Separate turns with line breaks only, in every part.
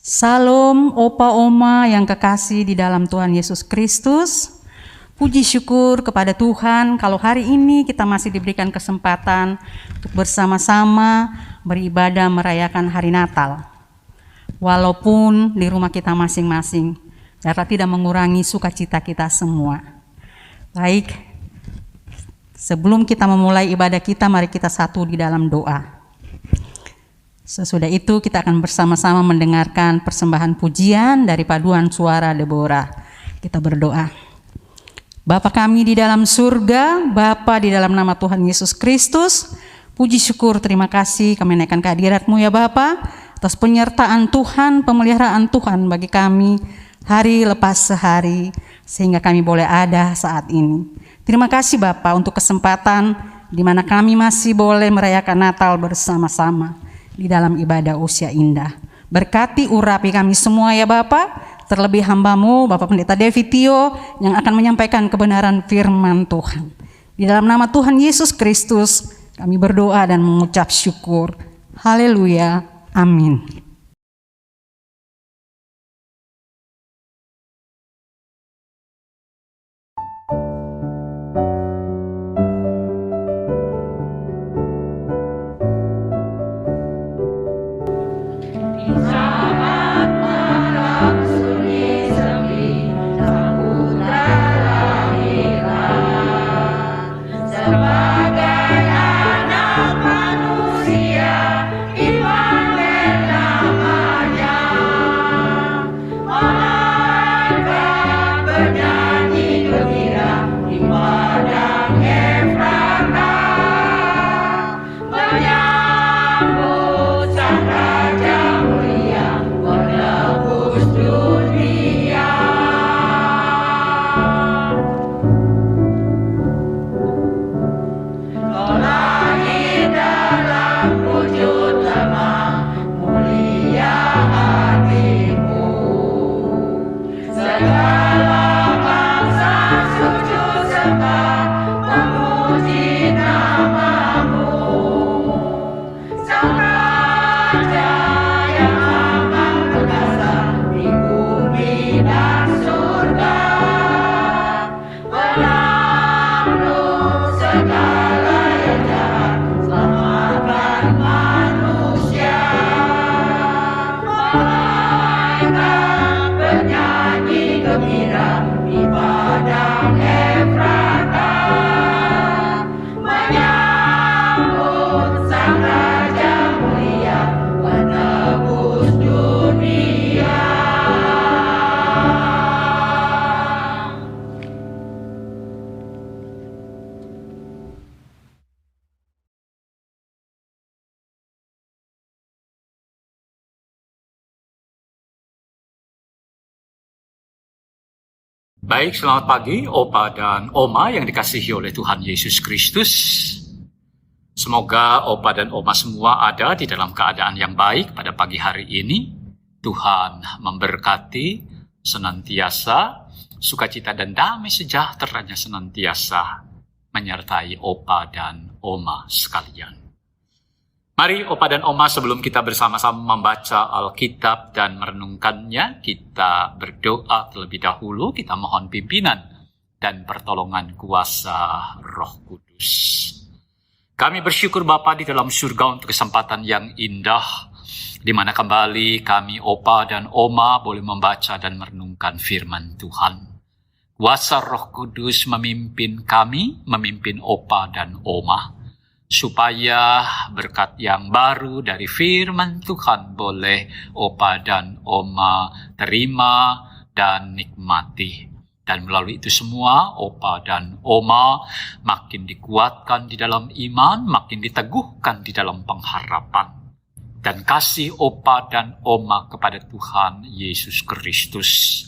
Salam opa oma yang kekasih di dalam Tuhan Yesus Kristus. Puji syukur kepada Tuhan kalau hari ini kita masih diberikan kesempatan untuk bersama-sama beribadah merayakan hari Natal. Walaupun di rumah kita masing-masing, karena tidak mengurangi sukacita kita semua. Baik, sebelum kita memulai ibadah kita, mari kita satu di dalam doa. Sesudah itu kita akan bersama-sama mendengarkan persembahan pujian dari paduan suara Deborah. Kita berdoa. Bapa kami di dalam surga, Bapa di dalam nama Tuhan Yesus Kristus, puji syukur terima kasih kami naikkan kehadirat-Mu ya Bapa, atas penyertaan Tuhan, pemeliharaan Tuhan bagi kami hari lepas sehari, sehingga kami boleh ada saat ini. Terima kasih Bapa untuk kesempatan di mana kami masih boleh merayakan Natal bersama-sama di dalam ibadah usia indah. Berkati urapi kami semua ya Bapa, terlebih hamba-Mu Bapak Pendeta David Tio yang akan menyampaikan kebenaran firman Tuhan. Di dalam nama Tuhan Yesus Kristus kami berdoa dan mengucap syukur. Haleluya. Amin.
Baik, selamat pagi Opa dan Oma yang dikasihi oleh Tuhan Yesus Kristus. Semoga Opa dan Oma semua ada di dalam keadaan yang baik pada pagi hari ini. Tuhan memberkati senantiasa, sukacita dan damai sejahteranya senantiasa menyertai Opa dan Oma sekalian. Mari Opa dan Oma sebelum kita bersama-sama membaca Alkitab dan merenungkannya, kita berdoa terlebih dahulu, kita mohon pimpinan dan pertolongan kuasa Roh Kudus. Kami bersyukur Bapa di dalam surga untuk kesempatan yang indah, di mana kembali kami Opa dan Oma boleh membaca dan merenungkan firman Tuhan. Kuasa Roh Kudus memimpin kami, memimpin Opa dan Oma, supaya berkat yang baru dari firman Tuhan boleh Opa dan Oma terima dan nikmati. Dan melalui itu semua, Opa dan Oma makin dikuatkan di dalam iman, makin diteguhkan di dalam pengharapan. Dan kasih Opa dan Oma kepada Tuhan Yesus Kristus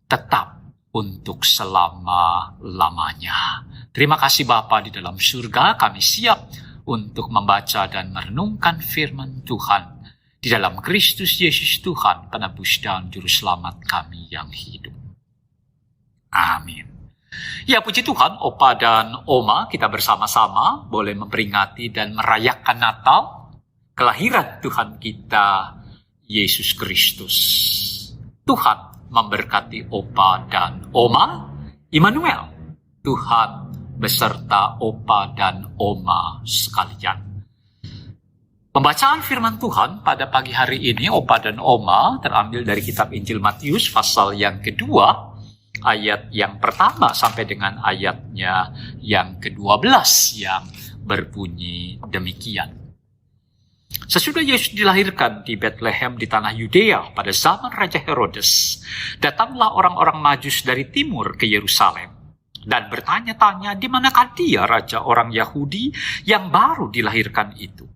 tetap untuk selama-lamanya. Terima kasih Bapa di dalam surga, kami siap untuk membaca dan merenungkan firman Tuhan di dalam Kristus Yesus Tuhan, penebus dan juru selamat kami yang hidup. Amin. Ya puji Tuhan, Opa dan Oma kita bersama-sama boleh memperingati dan merayakan Natal, kelahiran Tuhan kita Yesus Kristus. Tuhan memberkati Opa dan Oma. Immanuel, Tuhan beserta Opa dan Oma sekalian. Pembacaan firman Tuhan pada pagi hari ini, Opa dan Oma, terambil dari kitab Injil Matius pasal yang kedua, ayat yang pertama sampai dengan ayatnya yang ke-12 yang berbunyi demikian. Sesudah Yesus dilahirkan di Bethlehem di tanah Yudea pada zaman Raja Herodes, datanglah orang-orang Majus dari timur ke Yerusalem dan bertanya-tanya di manakah dia raja orang Yahudi yang baru dilahirkan itu.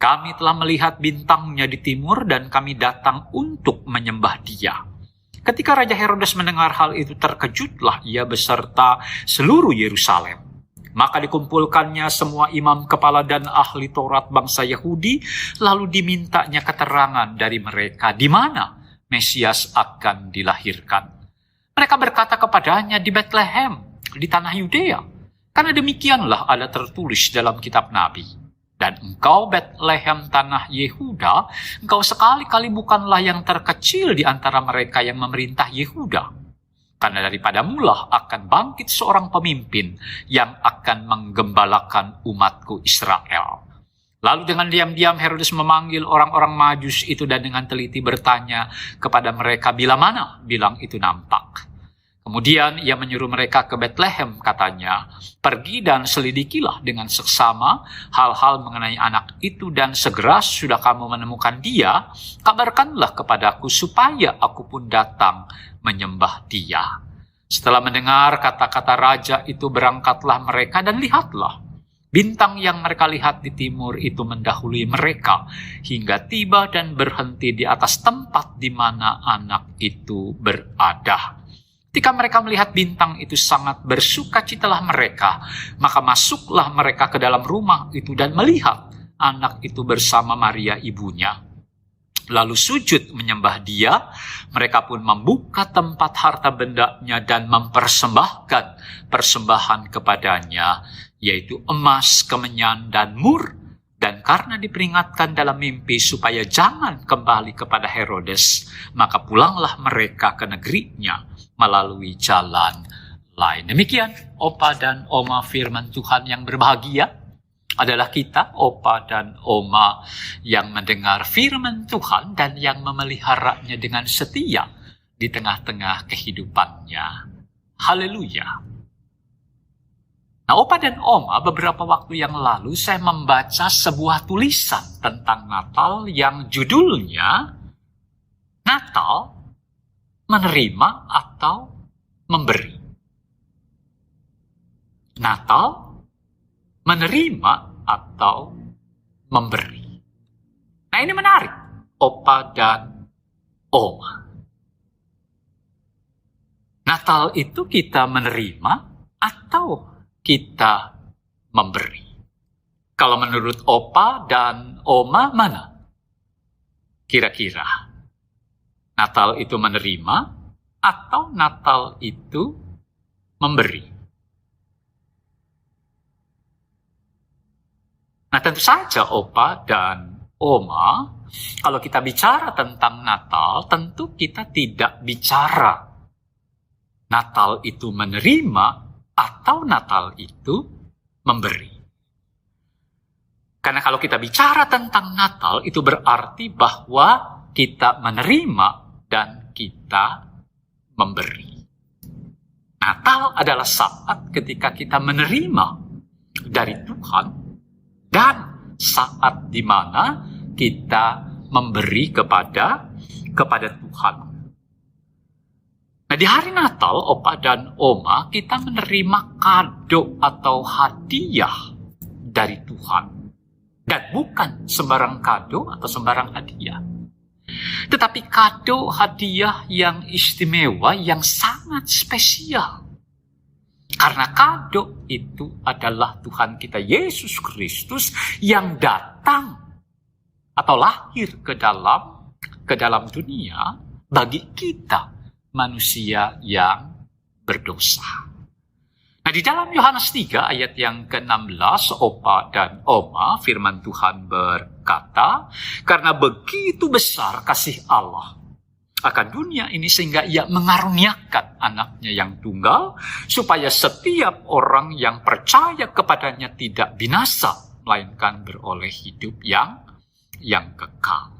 Kami telah melihat bintangnya di timur dan kami datang untuk menyembah dia. Ketika Raja Herodes mendengar hal itu, terkejutlah ia beserta seluruh Yerusalem. Maka dikumpulkannya semua imam kepala dan ahli Taurat bangsa Yahudi, lalu dimintanya keterangan dari mereka di mana Mesias akan dilahirkan. Mereka berkata kepadanya, di Bethlehem, di tanah Yudea, karena demikianlah ada tertulis dalam kitab Nabi. Dan engkau Bethlehem tanah Yehuda, engkau sekali-kali bukanlah yang terkecil di antara mereka yang memerintah Yehuda. Karena daripadamulah akan bangkit seorang pemimpin yang akan menggembalakan umatku Israel. Lalu dengan diam-diam Herodes memanggil orang-orang Majus itu dan dengan teliti bertanya kepada mereka bila mana bilang itu nampak. Kemudian ia menyuruh mereka ke Bethlehem, katanya, pergi dan selidikilah dengan seksama hal-hal mengenai anak itu dan segera sudah kamu menemukan dia, kabarkanlah kepadaku supaya aku pun datang menyembah dia. Setelah mendengar kata-kata raja itu berangkatlah mereka dan lihatlah, bintang yang mereka lihat di timur itu mendahului mereka hingga tiba dan berhenti di atas tempat di mana anak itu berada. Ketika mereka melihat bintang itu sangat bersukacitalah mereka, maka masuklah mereka ke dalam rumah itu dan melihat anak itu bersama Maria ibunya. Lalu sujud menyembah dia, mereka pun membuka tempat harta bendanya dan mempersembahkan persembahan kepadanya, yaitu emas, kemenyan, dan mur. Dan karena diperingatkan dalam mimpi supaya jangan kembali kepada Herodes, maka pulanglah mereka ke negerinya melalui jalan lain. Demikian, Opa dan Oma, firman Tuhan yang berbahagia adalah kita, Opa dan Oma, yang mendengar firman Tuhan dan yang memeliharanya dengan setia di tengah-tengah kehidupannya. Haleluya. Nah, Opa dan Oma, beberapa waktu yang lalu saya membaca sebuah tulisan tentang Natal yang judulnya Natal menerima atau memberi. Natal menerima atau memberi. Nah, ini menarik, Opa dan Oma. Natal itu kita menerima atau kita memberi. Kalau menurut Opa dan Oma, mana? Kira-kira Natal itu menerima atau Natal itu memberi? Nah, tentu saja Opa dan Oma, kalau kita bicara tentang Natal, tentu kita tidak bicara Natal itu menerima atau Natal itu memberi. Karena kalau kita bicara tentang Natal, itu berarti bahwa kita menerima dan kita memberi. Natal adalah saat ketika kita menerima dari Tuhan dan saat di mana kita memberi kepada Tuhan. Nah, di hari Natal, Opa dan Oma, kita menerima kado atau hadiah dari Tuhan. Dan bukan sembarang kado atau sembarang hadiah. Tetapi kado hadiah yang istimewa, yang sangat spesial. Karena kado itu adalah Tuhan kita Yesus Kristus yang datang atau lahir ke dalam dunia bagi kita, manusia yang berdosa. Nah, Nah, di dalam Yohanes 3 ayat yang ke-16, Opa dan Oma, firman Tuhan berkata, karena begitu besar kasih Allah akan dunia ini sehingga ia mengaruniakan anaknya yang tunggal, supaya setiap orang yang percaya kepadanya tidak binasa, melainkan beroleh hidup yang kekal.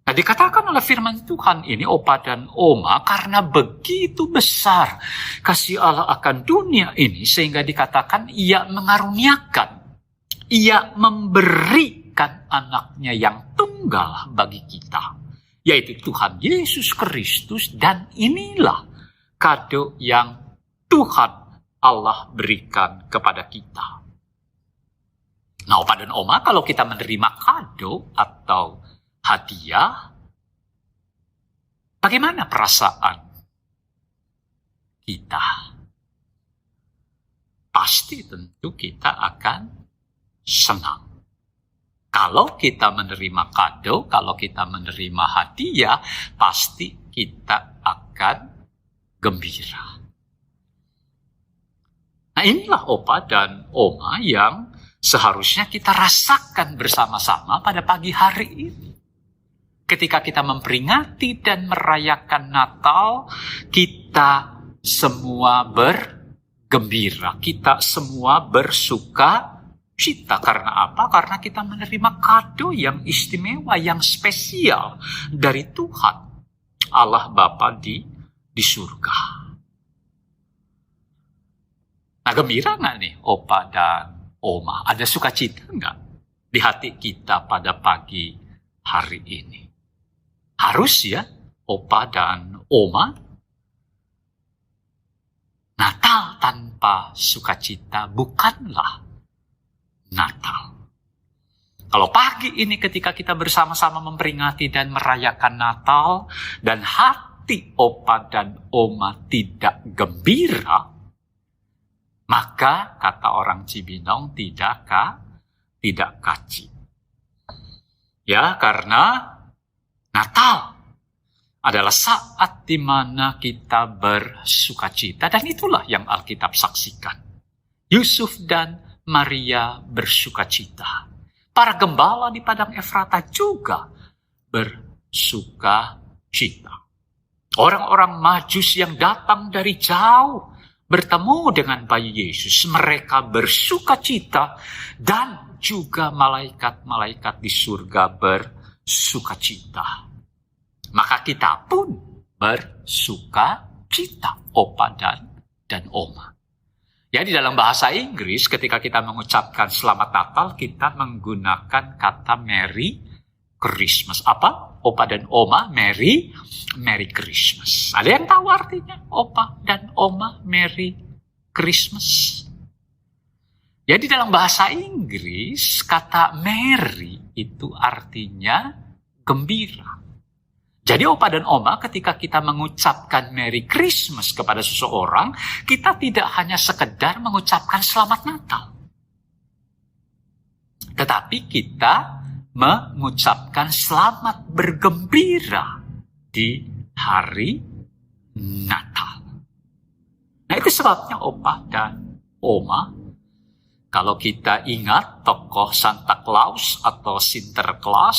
Nah, dikatakan oleh firman Tuhan ini, Opa dan Oma, karena begitu besar kasih Allah akan dunia ini, sehingga dikatakan ia mengaruniakan, ia memberikan anaknya yang tunggal bagi kita, yaitu Tuhan Yesus Kristus, dan inilah kado yang Tuhan Allah berikan kepada kita. Nah, Opa dan Oma, kalau kita menerima kado atau hadiah, bagaimana perasaan kita? Pasti tentu kita akan senang. Kalau kita menerima kado, kalau kita menerima hadiah, pasti kita akan gembira. Nah, inilah Opa dan Oma yang seharusnya kita rasakan bersama-sama pada pagi hari ini. Ketika kita memperingati dan merayakan Natal, kita semua bergembira, kita semua bersuka cita. Karena apa? Karena kita menerima kado yang istimewa, yang spesial dari Tuhan, Allah Bapa di surga. Nah, gembira nggak nih Opa dan Oma? Ada sukacita nggak di hati kita pada pagi hari ini? Harus ya, Opa dan Oma. Natal tanpa sukacita bukanlah Natal. Kalau pagi ini ketika kita bersama-sama memperingati dan merayakan Natal, dan hati Opa dan Oma tidak gembira, maka kata orang Cibinong tidak kaci. Ya, karena Natal adalah saat di mana kita bersukacita, dan itulah yang Alkitab saksikan. Yusuf dan Maria bersukacita. Para gembala di padang Efrata juga bersukacita. Orang-orang Majus yang datang dari jauh bertemu dengan bayi Yesus, mereka bersukacita, dan juga malaikat-malaikat di surga bersukacita. Maka kita pun bersukacita, Opa dan Oma. Ya, di dalam bahasa Inggris ketika kita mengucapkan selamat Natal, kita menggunakan kata Merry Christmas. Apa? Opa dan Oma, Merry Christmas. Ada yang tahu artinya? Opa dan Oma, Merry Christmas. Ya, di dalam bahasa Inggris, kata Merry itu artinya gembira. Jadi Opa dan Oma, ketika kita mengucapkan Merry Christmas kepada seseorang, kita tidak hanya sekedar mengucapkan Selamat Natal. Tetapi kita mengucapkan selamat bergembira di hari Natal. Nah, itu sebabnya Opa dan Oma, kalau kita ingat tokoh Santa Claus atau Sinterklaas,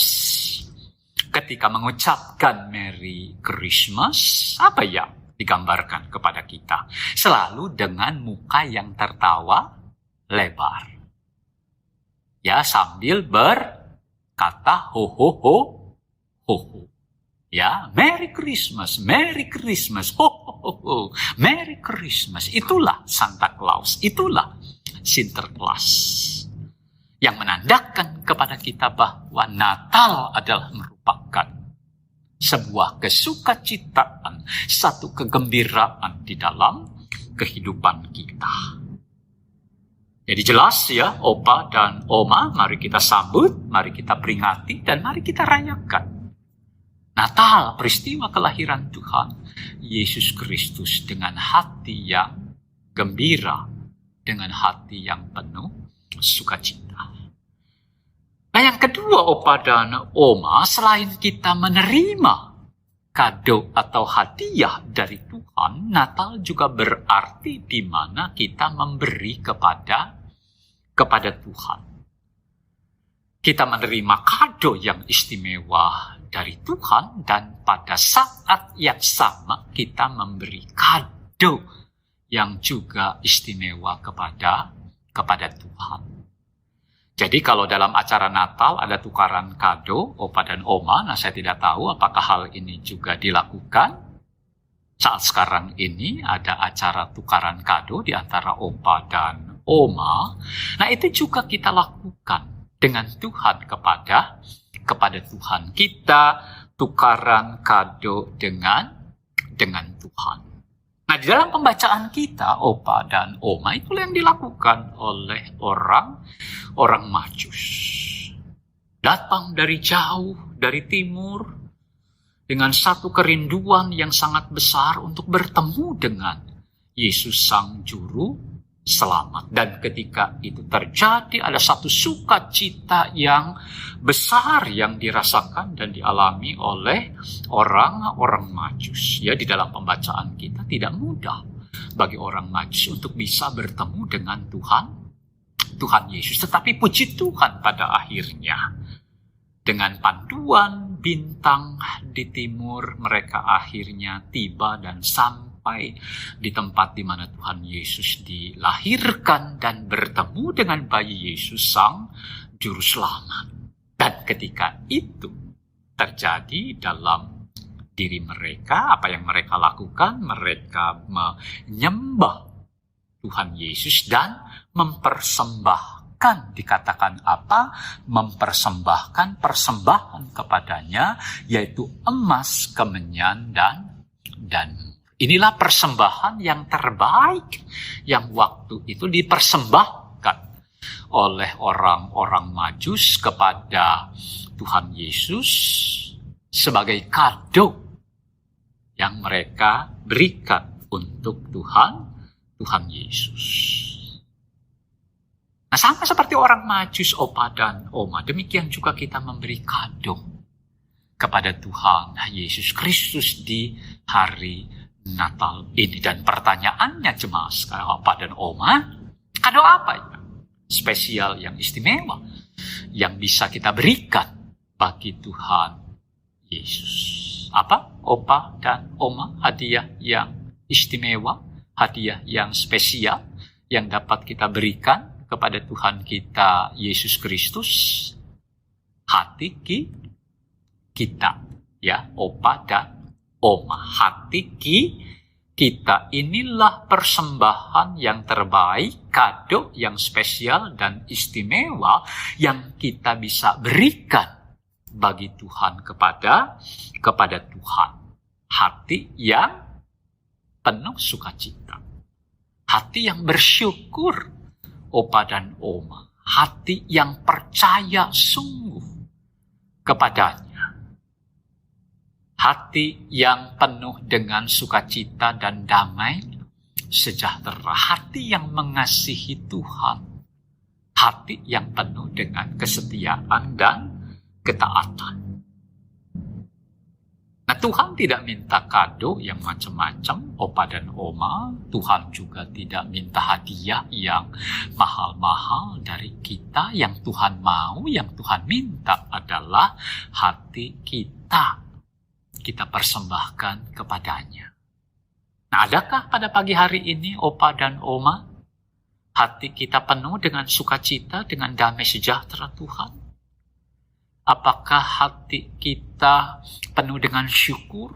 ketika mengucapkan Merry Christmas, apa yang digambarkan kepada kita? Selalu dengan muka yang tertawa lebar. Ya, sambil berkata ho ho ho ho ho. Ya, Merry Christmas, Merry Christmas, ho ho ho ho, Merry Christmas. Itulah Santa Claus, itulah Sinterklaas, yang menandakan kepada kita bahwa Natal adalah merupakan sebuah kesukacitaan, satu kegembiraan di dalam kehidupan kita. Jadi jelas ya, Opa dan Oma, mari kita sambut, mari kita peringati, dan mari kita rayakan Natal, peristiwa kelahiran Tuhan Yesus Kristus, dengan hati yang gembira, dengan hati yang penuh sukacita. Nah, yang kedua, Opa dan Oma, selain kita menerima kado atau hadiah dari Tuhan, Natal juga berarti di mana kita memberi kepada Tuhan. Kita menerima kado yang istimewa dari Tuhan, dan pada saat yang sama kita memberi kado yang juga istimewa kepada Tuhan. Jadi kalau dalam acara Natal ada tukaran kado, opa dan oma, nah saya tidak tahu apakah hal ini juga dilakukan. Saat sekarang ini ada acara tukaran kado di antara opa dan oma. Nah itu juga kita lakukan dengan Tuhan kepada Tuhan. Kita tukaran kado dengan Tuhan. Nah, di dalam pembacaan kita, opa dan oma, itulah yang dilakukan oleh orang Majus. Datang dari jauh, dari timur, dengan satu kerinduan yang sangat besar untuk bertemu dengan Yesus Sang Juru Selamat. Dan ketika itu terjadi, ada satu sukacita yang besar yang dirasakan dan dialami oleh orang Majus. Ya, di dalam pembacaan kita tidak mudah bagi orang Majus untuk bisa bertemu dengan Tuhan Yesus. Tetapi puji Tuhan, pada akhirnya dengan panduan bintang di timur, mereka akhirnya tiba dan sampai di tempat di mana Tuhan Yesus dilahirkan dan bertemu dengan bayi Yesus Sang Juru Selamat. Dan ketika itu terjadi dalam diri mereka, apa yang mereka lakukan? Mereka menyembah Tuhan Yesus dan mempersembahkan, dikatakan apa? Mempersembahkan persembahan kepadanya, yaitu emas, kemenyan, dan inilah persembahan yang terbaik yang waktu itu dipersembahkan oleh orang-orang Majus kepada Tuhan Yesus sebagai kado yang mereka berikan untuk Tuhan Yesus. Nah, sama seperti orang Majus, opa dan oma, demikian juga kita memberi kado kepada Tuhan Yesus Kristus di hari Natal ini. Dan pertanyaannya jemaat opa dan oma, kado apa ya spesial yang istimewa yang bisa kita berikan bagi Tuhan Yesus? Apa opa dan oma hadiah yang istimewa, hadiah yang spesial yang dapat kita berikan kepada Tuhan kita Yesus Kristus? Hati kita, ya opa dan oma, hati kita, inilah persembahan yang terbaik, kado yang spesial dan istimewa yang kita bisa berikan bagi Tuhan kepada Tuhan. Hati yang penuh sukacita, hati yang bersyukur, opa dan oma, hati yang percaya sungguh kepadanya. Hati yang penuh dengan sukacita dan damai sejahtera. Hati yang mengasihi Tuhan. Hati yang penuh dengan kesetiaan dan ketaatan. Nah, Tuhan tidak minta kado yang macam-macam, opa dan oma. Tuhan juga tidak minta hadiah yang mahal-mahal dari kita. Yang Tuhan mau, yang Tuhan minta adalah hati kita. Kita persembahkan kepadanya. Nah, adakah pada pagi hari ini, opa dan oma, hati kita penuh dengan sukacita, dengan damai sejahtera Tuhan? Apakah hati kita penuh dengan syukur?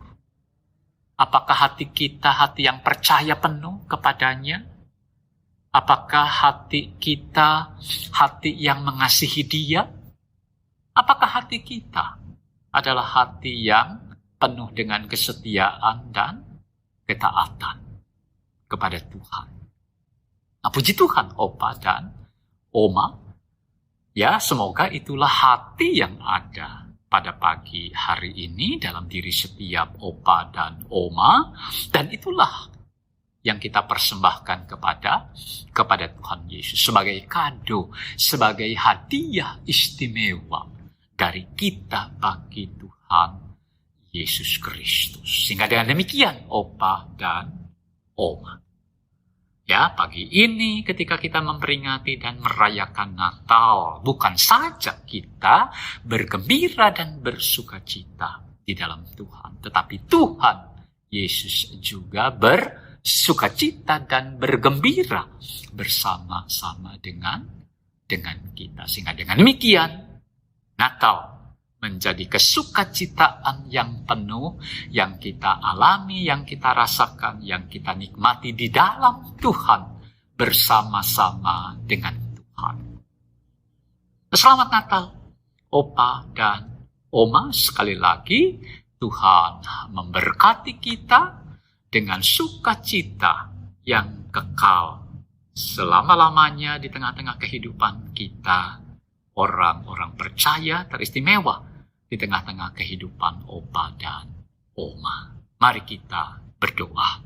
Apakah hati kita hati yang percaya penuh kepadanya? Apakah hati kita hati yang mengasihi Dia? Apakah hati kita adalah hati yang penuh dengan kesetiaan dan ketaatan kepada Tuhan? Nah, puji Tuhan, opa dan oma. Ya, semoga itulah hati yang ada pada pagi hari ini dalam diri setiap opa dan oma. Dan itulah yang kita persembahkan kepada Tuhan Yesus sebagai kado, sebagai hadiah istimewa dari kita bagi Tuhan Yesus Kristus. Sehingga dengan demikian, Opa dan Oma, ya, pagi ini ketika kita memperingati dan merayakan Natal, bukan saja kita bergembira dan bersukacita di dalam Tuhan, tetapi Tuhan Yesus juga bersukacita dan bergembira bersama-sama dengan kita. Sehingga dengan demikian, Natal menjadi kesukacitaan yang penuh, yang kita alami, yang kita rasakan, yang kita nikmati di dalam Tuhan, bersama-sama dengan Tuhan. Selamat Natal, Opa dan Oma. Sekali lagi, Tuhan memberkati kita dengan sukacita yang kekal selama-lamanya di tengah-tengah kehidupan kita, orang-orang percaya teristimewa di tengah-tengah kehidupan Opa dan Oma. Mari kita berdoa.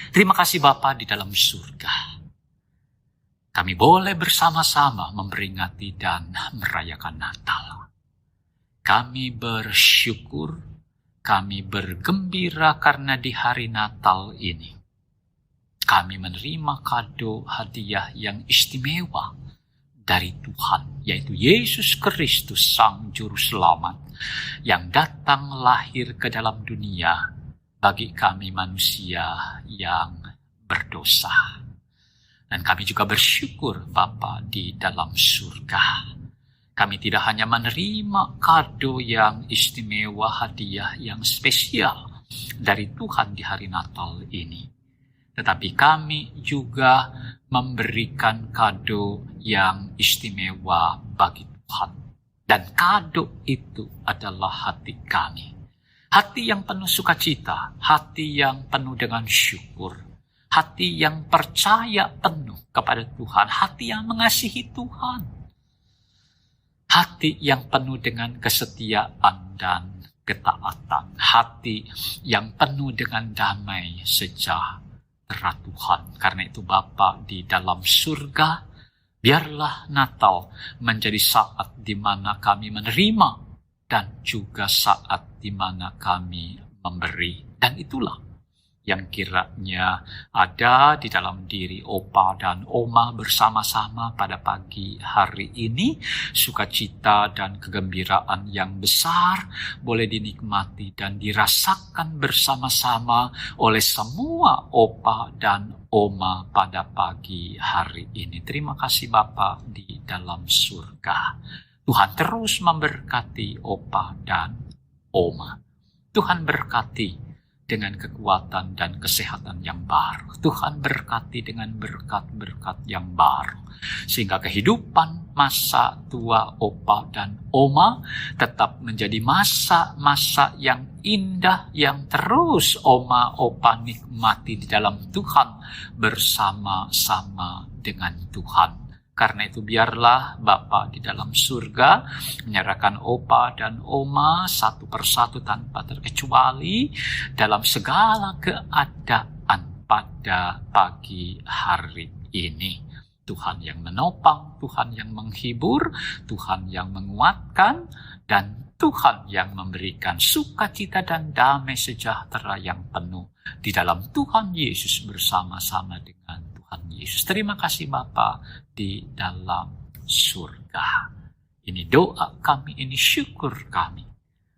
Terima kasih Bapa di dalam surga. Kami boleh bersama-sama memperingati dan merayakan Natal. Kami bersyukur, kami bergembira karena di hari Natal ini kami menerima kado hadiah yang istimewa dari Tuhan, yaitu Yesus Kristus Sang Juru Selamat yang datang lahir ke dalam dunia bagi kami manusia yang berdosa. Dan kami juga bersyukur Bapa di dalam surga. Kami tidak hanya menerima kado yang istimewa, hadiah yang spesial dari Tuhan di hari Natal ini, tetapi kami juga memberikan kado yang istimewa bagi Tuhan. Dan kado itu adalah hati kami. Hati yang penuh sukacita, hati yang penuh dengan syukur, hati yang percaya penuh kepada Tuhan, hati yang mengasihi Tuhan, hati yang penuh dengan kesetiaan dan ketaatan, hati yang penuh dengan damai sejahtera Tuhan. Karena itu Bapa di dalam surga, biarlah Natal menjadi saat di mana kami menerima dan juga saat di mana kami memberi. Dan itulah yang kiranya ada di dalam diri Opa dan Oma bersama-sama pada pagi hari ini. Sukacita dan kegembiraan yang besar boleh dinikmati dan dirasakan bersama-sama oleh semua Opa dan Oma pada pagi hari ini. Terima kasih Bapa di dalam surga. Tuhan terus memberkati Opa dan Oma. Tuhan berkati dengan kekuatan dan kesehatan yang baru. Tuhan berkati dengan berkat-berkat yang baru. Sehingga kehidupan masa tua Opa dan Oma tetap menjadi masa-masa yang indah, yang terus Oma Opa nikmati di dalam Tuhan bersama-sama dengan Tuhan. Karena itu biarlah Bapa di dalam surga menyerahkan Opa dan Oma satu persatu tanpa terkecuali dalam segala keadaan pada pagi hari ini. Tuhan yang menopang, Tuhan yang menghibur, Tuhan yang menguatkan, dan Tuhan yang memberikan sukacita dan damai sejahtera yang penuh di dalam Tuhan Yesus bersama-sama dengan Tuhan Yesus. Terima kasih Bapa di dalam surga. Ini doa kami, ini syukur kami,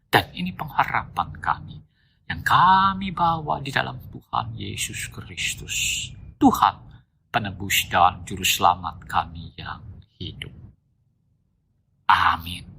dan ini pengharapan kami yang kami bawa di dalam Tuhan Yesus Kristus, Tuhan penebus dan juru selamat kami yang hidup. Amin.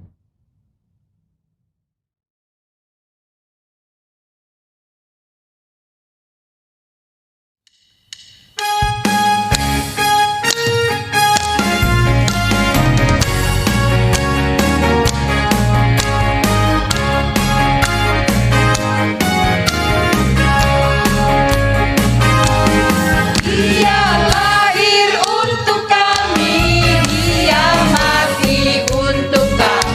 Dia lahir untuk kami, Dia mati untuk kami.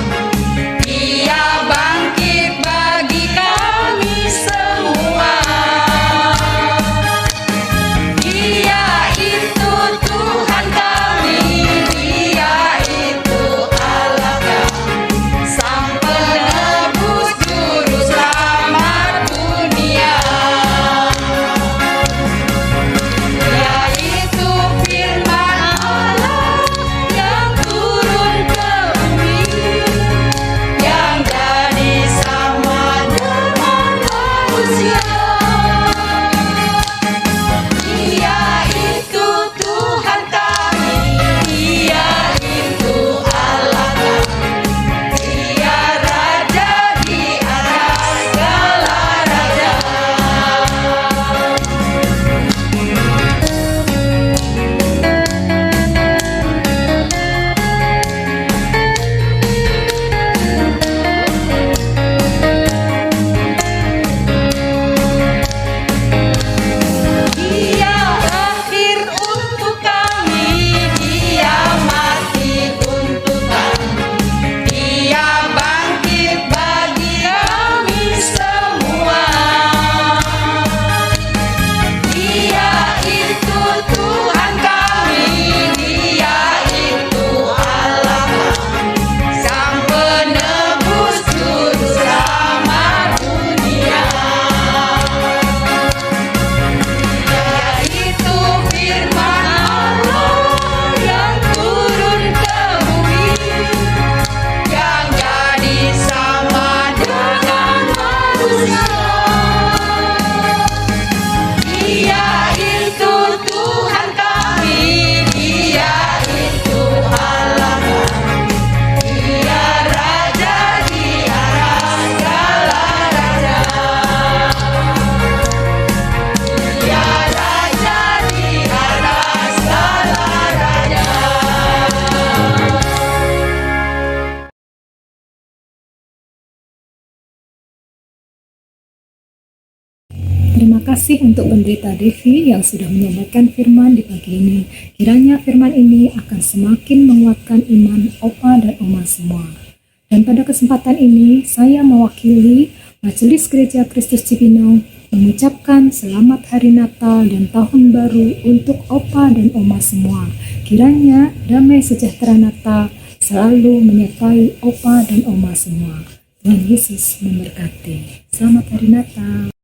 kasih untuk pendeta Devi yang sudah menyampaikan firman di pagi ini. Kiranya firman ini akan semakin menguatkan iman Opa dan Oma semua. Dan pada kesempatan ini, saya mewakili Majelis Gereja Kristus Cibinong mengucapkan selamat Hari Natal dan Tahun Baru untuk Opa dan Oma semua. Kiranya damai sejahtera Natal selalu menyertai Opa dan Oma semua. Tuhan Yesus memberkati. Selamat Hari Natal.